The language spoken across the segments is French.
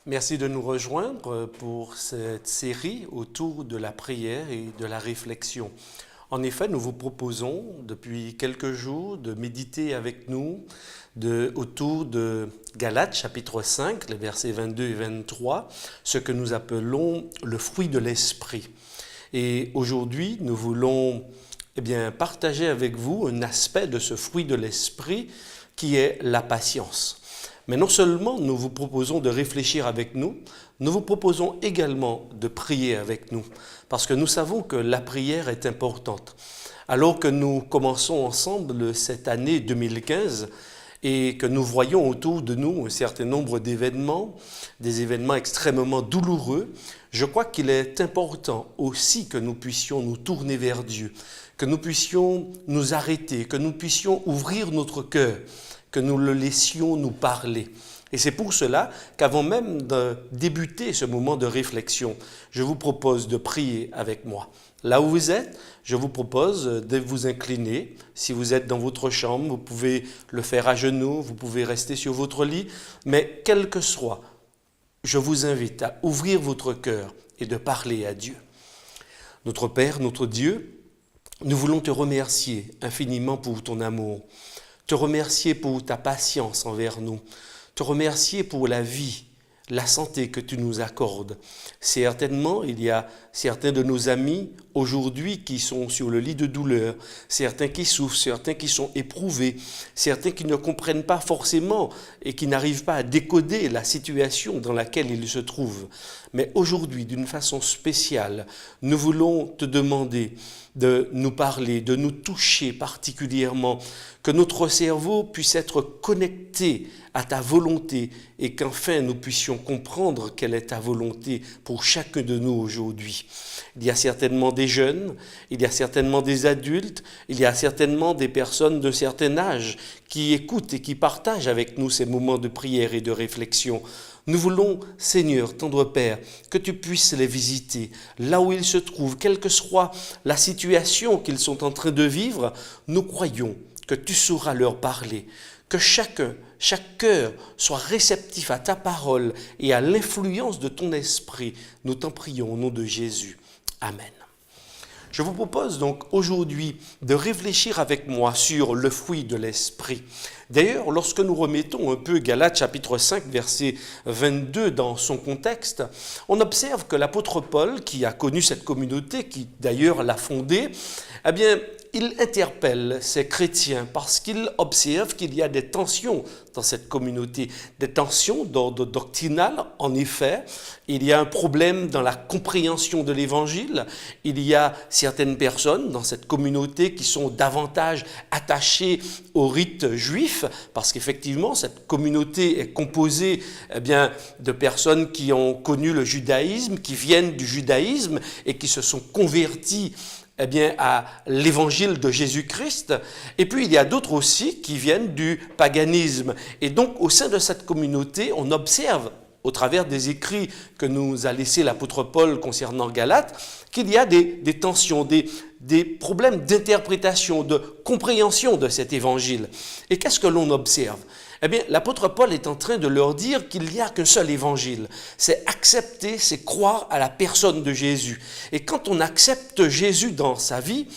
Merci de nous rejoindre pour cette série autour de la prière et de la réflexion. En effet, nous vous proposons depuis quelques jours de méditer avec nous autour de Galates chapitre 5, les versets 22 et 23, ce que nous appelons le fruit de l'esprit. Et aujourd'hui, nous voulons partager avec vous un aspect de ce fruit de l'esprit qui est la patience. Mais non seulement nous vous proposons de réfléchir avec nous vous proposons également de prier avec nous, parce que nous savons que la prière est importante. Alors que nous commençons ensemble cette année 2015 et que nous voyons autour de nous un certain nombre d'événements, des événements extrêmement douloureux, je crois qu'il est important aussi que nous puissions nous tourner vers Dieu, que nous puissions nous arrêter, que nous puissions ouvrir notre cœur, que nous le laissions nous parler. Et c'est pour cela qu'avant même de débuter ce moment de réflexion, je vous propose de prier avec moi. Là où vous êtes, je vous propose de vous incliner. Si vous êtes dans votre chambre, vous pouvez le faire à genoux, vous pouvez rester sur votre lit, mais quel que soit, je vous invite à ouvrir votre cœur et de parler à Dieu. Notre Père, notre Dieu, nous voulons te remercier infiniment pour ton amour, te remercier pour ta patience envers nous, te remercier pour la vie, la santé que tu nous accordes. Certainement, il y a certains de nos amis aujourd'hui qui sont sur le lit de douleur, certains qui souffrent, certains qui sont éprouvés, certains qui ne comprennent pas forcément et qui n'arrivent pas à décoder la situation dans laquelle ils se trouvent. Mais aujourd'hui, d'une façon spéciale, nous voulons te demander de nous parler, de nous toucher particulièrement, que notre cerveau puisse être connecté à ta volonté et qu'enfin nous puissions comprendre quelle est ta volonté pour chacun de nous aujourd'hui. Il y a certainement des jeunes, il y a certainement des adultes, il y a certainement des personnes d'un certain âge qui écoutent et qui partagent avec nous ces moments de prière et de réflexion. Nous voulons, Seigneur, tendre Père, que tu puisses les visiter, là où ils se trouvent, quelle que soit la situation qu'ils sont en train de vivre, nous croyons que tu sauras leur parler, que chaque cœur soit réceptif à ta parole et à l'influence de ton esprit. Nous t'en prions au nom de Jésus. Amen. Je vous propose donc aujourd'hui de réfléchir avec moi sur le fruit de l'esprit. D'ailleurs, lorsque nous remettons un peu Galates chapitre 5, verset 22 dans son contexte, on observe que l'apôtre Paul, qui a connu cette communauté, qui d'ailleurs l'a fondée, il interpelle ces chrétiens parce qu'il observe qu'il y a des tensions dans cette communauté, des tensions d'ordre doctrinal. En effet, il y a un problème dans la compréhension de l'évangile. Il y a certaines personnes dans cette communauté qui sont davantage attachées au rite juif, parce qu'effectivement, cette communauté est composée de personnes qui ont connu le judaïsme, qui viennent du judaïsme et qui se sont converties à l'évangile de Jésus-Christ. Et puis il y a d'autres aussi qui viennent du paganisme. Et donc au sein de cette communauté, on observe au travers des écrits que nous a laissés l'apôtre Paul concernant Galates, qu'il y a des tensions, des problèmes d'interprétation, de compréhension de cet évangile. Et qu'est-ce que l'on observe ? L'apôtre Paul est en train de leur dire qu'il n'y a qu'un seul évangile. C'est accepter, c'est croire à la personne de Jésus. Et quand on accepte Jésus dans sa vie,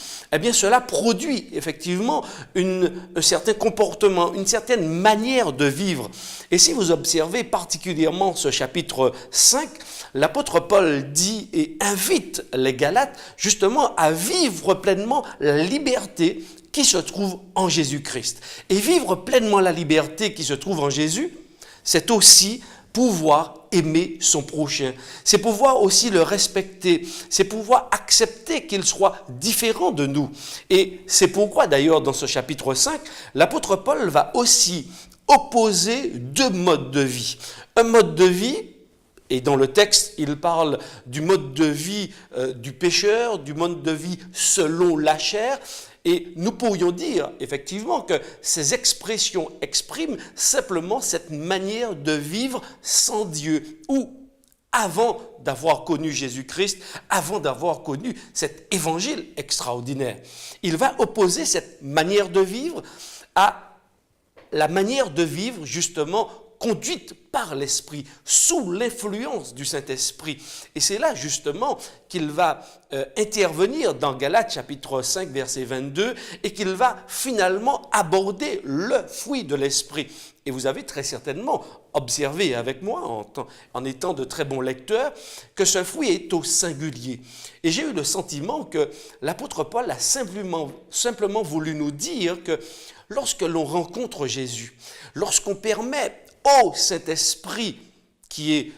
cela produit effectivement un certain comportement, une certaine manière de vivre. Et si vous observez particulièrement ce chapitre 5, l'apôtre Paul dit et invite les Galates justement à vivre pleinement la liberté qui se trouve en Jésus-Christ. Et vivre pleinement la liberté qui se trouve en Jésus, c'est aussi pouvoir aimer son prochain. C'est pouvoir aussi le respecter. C'est pouvoir accepter qu'il soit différent de nous. Et c'est pourquoi d'ailleurs dans ce chapitre 5, l'apôtre Paul va aussi opposer deux modes de vie. Un mode de vie, et dans le texte, il parle du mode de vie du pécheur, du mode de vie selon la chair. Et nous pourrions dire effectivement que ces expressions expriment simplement cette manière de vivre sans Dieu, ou avant d'avoir connu Jésus-Christ, avant d'avoir connu cet évangile extraordinaire. Il va opposer cette manière de vivre à la manière de vivre justement conduite par l'Esprit, sous l'influence du Saint-Esprit. Et c'est là justement qu'il va intervenir dans Galates chapitre 5 verset 22 et qu'il va finalement aborder le fruit de l'Esprit. Et vous avez très certainement observé avec moi, en étant de très bons lecteurs, que ce fruit est au singulier. Et j'ai eu le sentiment que l'apôtre Paul a simplement voulu nous dire que lorsque l'on rencontre Jésus, lorsqu'on permet au Saint-Esprit, qui est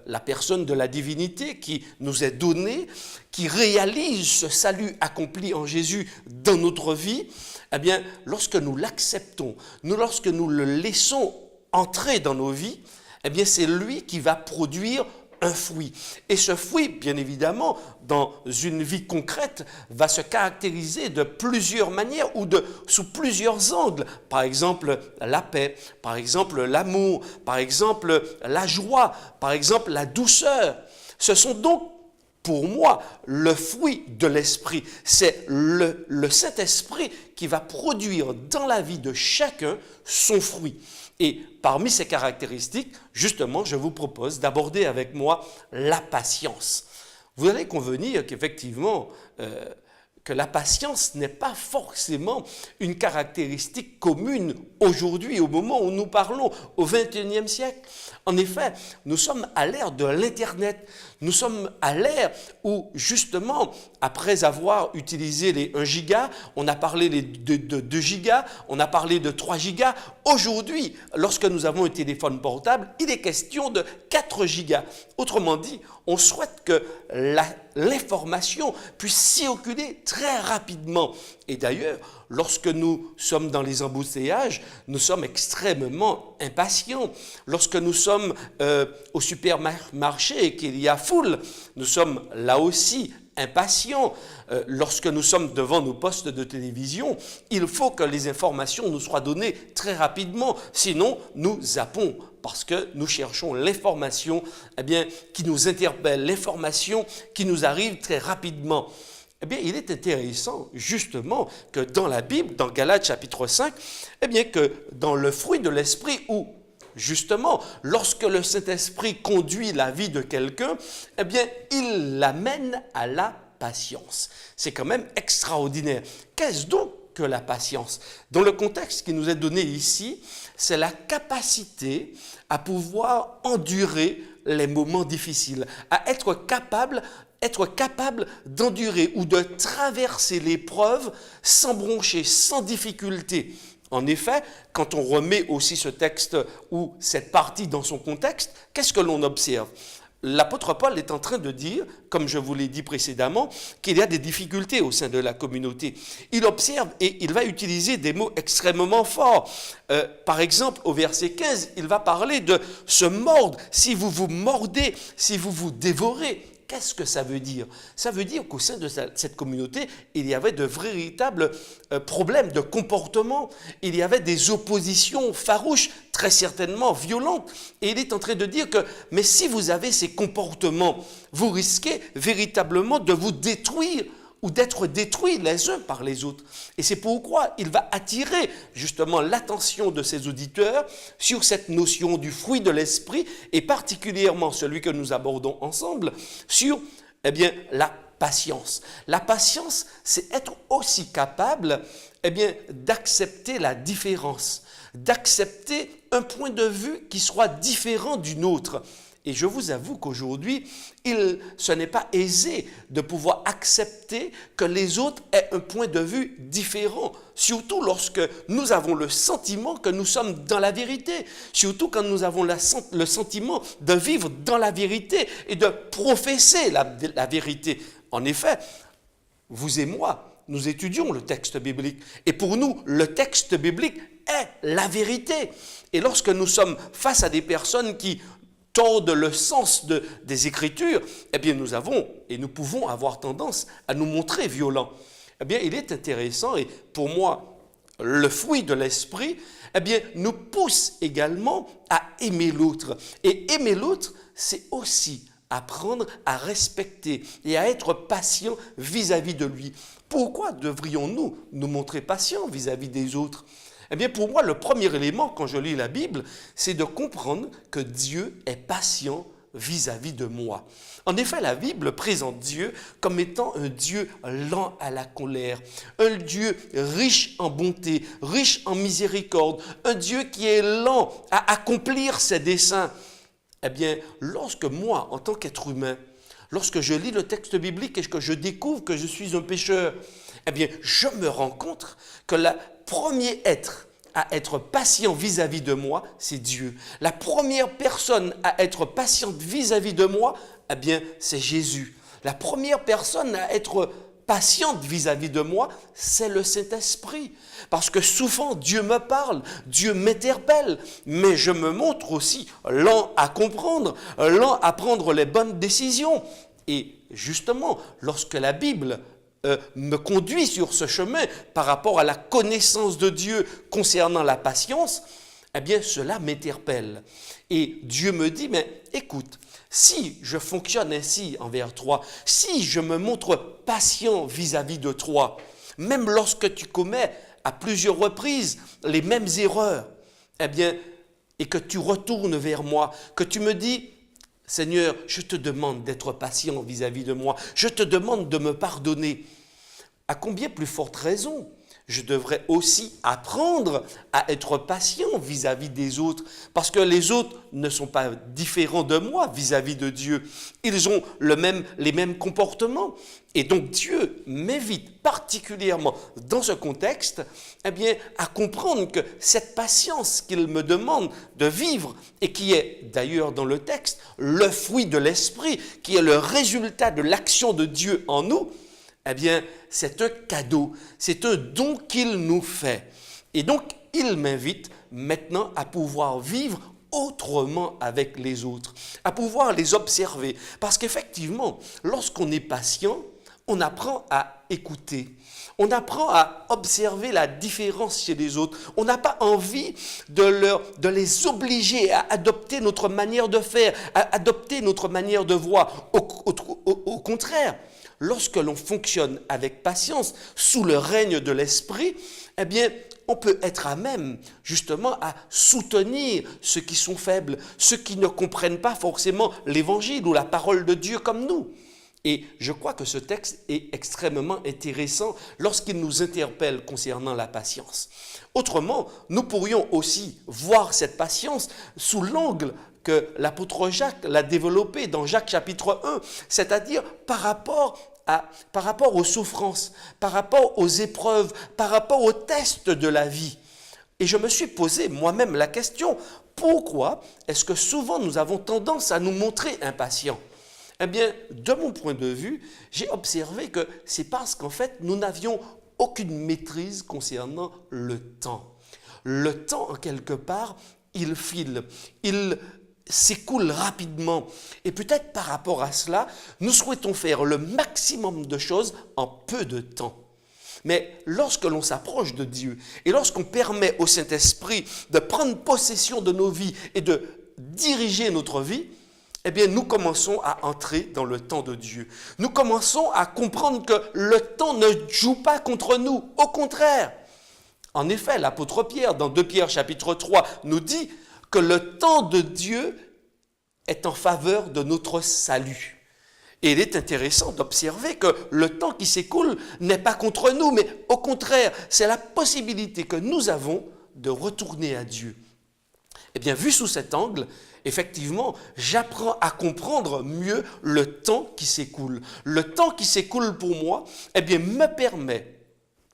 la personne de la divinité qui nous est donnée, qui réalise ce salut accompli en Jésus dans notre vie, eh bien, lorsque nous l'acceptons, lorsque nous le laissons entrer dans nos vies, eh bien, c'est lui qui va produire un fruit. Et ce fruit, bien évidemment, dans une vie concrète, va se caractériser de plusieurs manières ou sous plusieurs angles. Par exemple, la paix, par exemple, l'amour, par exemple, la joie, par exemple, la douceur. Ce sont donc, pour moi, le fruit de l'Esprit. C'est le Saint-Esprit qui va produire dans la vie de chacun son fruit. Et parmi ces caractéristiques, justement, je vous propose d'aborder avec moi la patience. Vous allez convenir qu'effectivement, que la patience n'est pas forcément une caractéristique commune aujourd'hui, au moment où nous parlons, au XXIe siècle. En effet, nous sommes à l'ère de l'Internet. Nous sommes à l'ère où, justement, après avoir utilisé les 1 giga, on a parlé de 2 gigas, on a parlé de 3 gigas. Aujourd'hui, lorsque nous avons un téléphone portable, il est question de 4 gigas. Autrement dit, on souhaite que l'information puisse circuler très rapidement. Et d'ailleurs, lorsque nous sommes dans les embouteillages, nous sommes extrêmement impatients. Lorsque nous sommes au supermarché et qu'il y a foule, nous sommes là aussi impatients. Lorsque nous sommes devant nos postes de télévision, il faut que les informations nous soient données très rapidement, sinon nous zappons parce que nous cherchons l'information qui nous interpelle, l'information qui nous arrive très rapidement. Eh bien, il est intéressant, justement, que dans la Bible, dans Galates chapitre 5, que dans le fruit de l'Esprit, où, justement, lorsque le Saint-Esprit conduit la vie de quelqu'un, il l'amène à la patience. C'est quand même extraordinaire. Qu'est-ce donc que la patience? Dans le contexte qui nous est donné ici, c'est la capacité à pouvoir endurer les moments difficiles, à être capable d'endurer ou de traverser l'épreuve sans broncher, sans difficulté. En effet, quand on remet aussi ce texte ou cette partie dans son contexte, qu'est-ce que l'on observe? L'apôtre Paul est en train de dire, comme je vous l'ai dit précédemment, qu'il y a des difficultés au sein de la communauté. Il observe et il va utiliser des mots extrêmement forts. Par exemple, au verset 15, il va parler de se mordre. Si vous vous mordez, si vous vous dévorez. Qu'est-ce que ça veut dire? Ça veut dire qu'au sein de cette communauté, il y avait de véritables problèmes de comportement. Il y avait des oppositions farouches, très certainement violentes. Et il est en train de dire que, mais si vous avez ces comportements, vous risquez véritablement de vous détruire ou d'être détruits les uns par les autres. Et c'est pourquoi il va attirer justement l'attention de ses auditeurs sur cette notion du fruit de l'esprit et particulièrement celui que nous abordons ensemble sur la patience. La patience, c'est être aussi capable d'accepter la différence, d'accepter un point de vue qui soit différent du nôtre. Et je vous avoue qu'aujourd'hui, ce n'est pas aisé de pouvoir accepter que les autres aient un point de vue différent, surtout lorsque nous avons le sentiment que nous sommes dans la vérité, surtout quand nous avons le sentiment de vivre dans la vérité et de professer la vérité. En effet, vous et moi, nous étudions le texte biblique. Et pour nous, le texte biblique est la vérité. Et lorsque nous sommes face à des personnes qui tordent le sens des Écritures, nous avons et nous pouvons avoir tendance à nous montrer violents. Il est intéressant et pour moi, le fruit de l'esprit, nous pousse également à aimer l'autre. Et aimer l'autre, c'est aussi apprendre à respecter et à être patient vis-à-vis de lui. Pourquoi devrions-nous nous montrer patients vis-à-vis des autres? Eh bien, pour moi, le premier élément, quand je lis la Bible, c'est de comprendre que Dieu est patient vis-à-vis de moi. En effet, la Bible présente Dieu comme étant un Dieu lent à la colère, un Dieu riche en bonté, riche en miséricorde, un Dieu qui est lent à accomplir ses desseins. Eh bien, lorsque moi, en tant qu'être humain, lorsque je lis le texte biblique et que je découvre que je suis un pécheur, eh bien, je me rends compte que le premier être à être patient vis-à-vis de moi, c'est Dieu. La première personne à être patiente vis-à-vis de moi, eh bien, c'est Jésus. La première personne à être patiente vis-à-vis de moi, c'est le Saint-Esprit. Parce que souvent, Dieu me parle, Dieu m'interpelle, mais je me montre aussi lent à comprendre, lent à prendre les bonnes décisions. Et justement, lorsque la Bible me conduit sur ce chemin par rapport à la connaissance de Dieu concernant la patience, eh bien, cela m'interpelle. Et Dieu me dit, mais écoute, si je fonctionne ainsi envers toi, si je me montre patient vis-à-vis de toi, même lorsque tu commets à plusieurs reprises les mêmes erreurs, eh bien, et que tu retournes vers moi, que tu me dis, Seigneur, je te demande d'être patient vis-à-vis de moi, je te demande de me pardonner. À combien plus forte raison je devrais aussi apprendre à être patient vis-à-vis des autres, parce que les autres ne sont pas différents de moi vis-à-vis de Dieu. Ils ont les mêmes comportements. Et donc Dieu m'invite particulièrement dans ce contexte, eh bien, à comprendre que cette patience qu'il me demande de vivre, et qui est d'ailleurs dans le texte le fruit de l'esprit, qui est le résultat de l'action de Dieu en nous, eh bien, c'est un cadeau, c'est un don qu'il nous fait. Et donc, il m'invite maintenant à pouvoir vivre autrement avec les autres, à pouvoir les observer. Parce qu'effectivement, lorsqu'on est patient, on apprend à écouter. On apprend à observer la différence chez les autres. On n'a pas envie de les obliger à adopter notre manière de faire, à adopter notre manière de voir. Au contraire, lorsque l'on fonctionne avec patience, sous le règne de l'esprit, eh bien, on peut être à même, justement, à soutenir ceux qui sont faibles, ceux qui ne comprennent pas forcément l'évangile ou la parole de Dieu comme nous. Et je crois que ce texte est extrêmement intéressant lorsqu'il nous interpelle concernant la patience. Autrement, nous pourrions aussi voir cette patience sous l'angle que l'apôtre Jacques l'a développé dans Jacques chapitre 1, c'est-à-dire par rapport aux souffrances, par rapport aux épreuves, par rapport aux tests de la vie. Et je me suis posé moi-même la question, pourquoi est-ce que souvent nous avons tendance à nous montrer impatients ? Eh bien, de mon point de vue, j'ai observé que c'est parce qu'en fait, nous n'avions aucune maîtrise concernant le temps. Le temps, en quelque part, il file, il s'écoule rapidement. Et peut-être par rapport à cela, nous souhaitons faire le maximum de choses en peu de temps. Mais lorsque l'on s'approche de Dieu et lorsqu'on permet au Saint-Esprit de prendre possession de nos vies et de diriger notre vie, eh bien, nous commençons à entrer dans le temps de Dieu. Nous commençons à comprendre que le temps ne joue pas contre nous. Au contraire. En effet, l'apôtre Pierre, dans 2 Pierre chapitre 3, nous dit que le temps de Dieu est en faveur de notre salut. Et il est intéressant d'observer que le temps qui s'écoule n'est pas contre nous, mais au contraire, c'est la possibilité que nous avons de retourner à Dieu. Eh bien, vu sous cet angle, effectivement, j'apprends à comprendre mieux le temps qui s'écoule. Le temps qui s'écoule pour moi, eh bien, me permet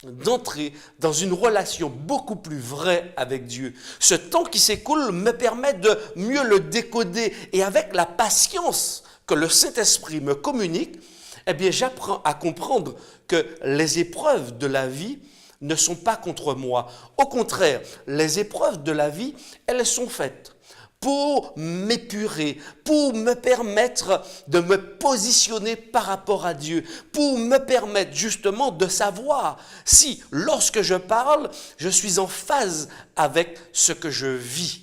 d'entrer dans une relation beaucoup plus vraie avec Dieu. Ce temps qui s'écoule me permet de mieux le décoder et avec la patience que le Saint-Esprit me communique, eh bien, j'apprends à comprendre que les épreuves de la vie ne sont pas contre moi. Au contraire, les épreuves de la vie, elles sont faites pour m'épurer, pour me permettre de me positionner par rapport à Dieu, pour me permettre justement de savoir si, lorsque je parle, je suis en phase avec ce que je vis.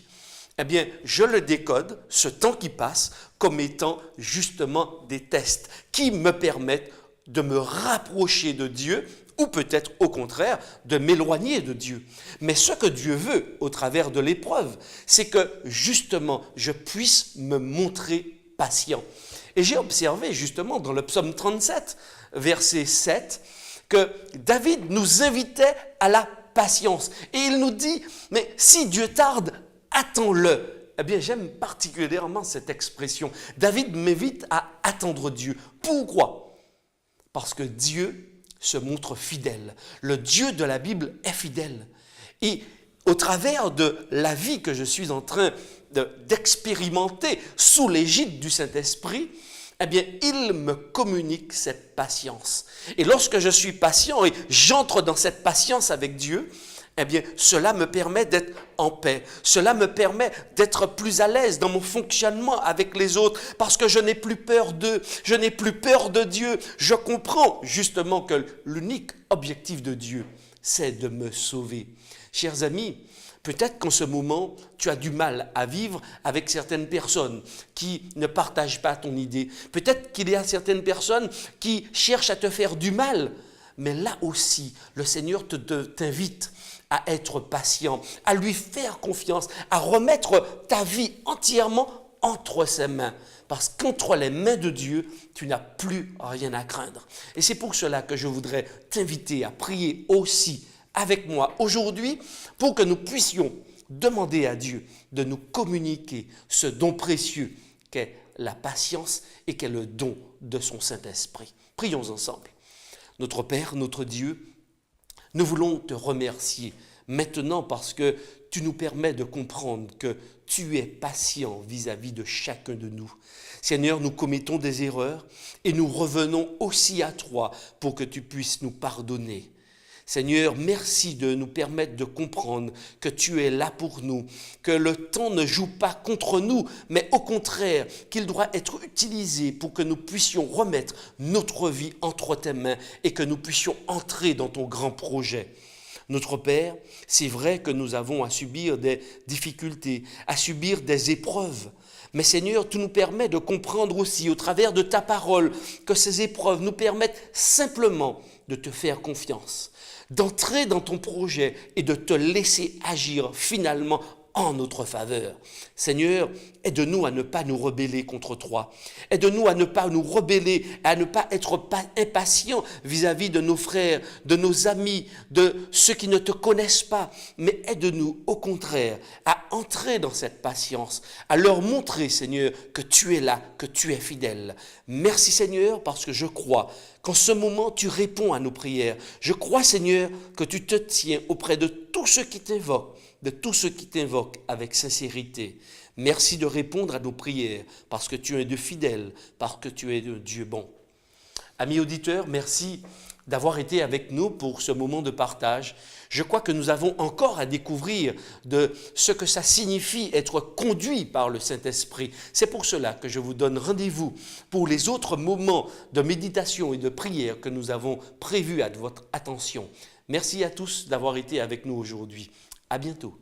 Eh bien, je le décode, ce temps qui passe, comme étant justement des tests qui me permettent de me rapprocher de Dieu ou peut-être au contraire de m'éloigner de Dieu. Mais ce que Dieu veut au travers de l'épreuve, c'est que justement je puisse me montrer patient. Et j'ai observé justement dans le psaume 37, verset 7, que David nous invitait à la patience. Et il nous dit, mais si Dieu tarde, attends-le. Eh bien, j'aime particulièrement cette expression. David m'invite à attendre Dieu. Pourquoi? Parce que Dieu se montre fidèle. Le Dieu de la Bible est fidèle. Et au travers de la vie que je suis en train d'expérimenter sous l'égide du Saint-Esprit, eh bien, il me communique cette patience. Et lorsque je suis patient et j'entre dans cette patience avec Dieu, eh bien, cela me permet d'être en paix. Cela me permet d'être plus à l'aise dans mon fonctionnement avec les autres parce que je n'ai plus peur d'eux, je n'ai plus peur de Dieu. Je comprends justement que l'unique objectif de Dieu, c'est de me sauver. Chers amis, peut-être qu'en ce moment, tu as du mal à vivre avec certaines personnes qui ne partagent pas ton idée. Peut-être qu'il y a certaines personnes qui cherchent à te faire du mal. Mais là aussi, le Seigneur t'invite à être patient, à lui faire confiance, à remettre ta vie entièrement entre ses mains. Parce qu'entre les mains de Dieu, tu n'as plus rien à craindre. Et c'est pour cela que je voudrais t'inviter à prier aussi avec moi aujourd'hui pour que nous puissions demander à Dieu de nous communiquer ce don précieux qu'est la patience et qu'est le don de son Saint-Esprit. Prions ensemble. Notre Père, notre Dieu, nous voulons te remercier maintenant parce que tu nous permets de comprendre que tu es patient vis-à-vis de chacun de nous. Seigneur, nous commettons des erreurs et nous revenons aussi à toi pour que tu puisses nous pardonner. Seigneur, merci de nous permettre de comprendre que tu es là pour nous, que le temps ne joue pas contre nous, mais au contraire, qu'il doit être utilisé pour que nous puissions remettre notre vie entre tes mains et que nous puissions entrer dans ton grand projet. Notre Père, c'est vrai que nous avons à subir des difficultés, à subir des épreuves. Mais Seigneur, tu nous permets de comprendre aussi au travers de ta parole que ces épreuves nous permettent simplement de te faire confiance, d'entrer dans ton projet et de te laisser agir finalement en notre faveur. Seigneur, aide-nous à ne pas nous rebeller contre toi. Aide-nous à ne pas nous rebeller, à ne pas être impatients vis-à-vis de nos frères, de nos amis, de ceux qui ne te connaissent pas. Mais aide-nous au contraire à entrer dans cette patience, à leur montrer, Seigneur, que tu es là, que tu es fidèle. Merci Seigneur, parce que je crois qu'en ce moment, tu réponds à nos prières. Je crois, Seigneur, que tu te tiens auprès de tous ceux qui t'invoquent, avec sincérité. Merci de répondre à nos prières, parce que tu es de fidèle, parce que tu es de Dieu bon. Amis auditeurs, merci d'avoir été avec nous pour ce moment de partage. Je crois que nous avons encore à découvrir de ce que ça signifie être conduit par le Saint-Esprit. C'est pour cela que je vous donne rendez-vous pour les autres moments de méditation et de prière que nous avons prévus à votre attention. Merci à tous d'avoir été avec nous aujourd'hui. À bientôt.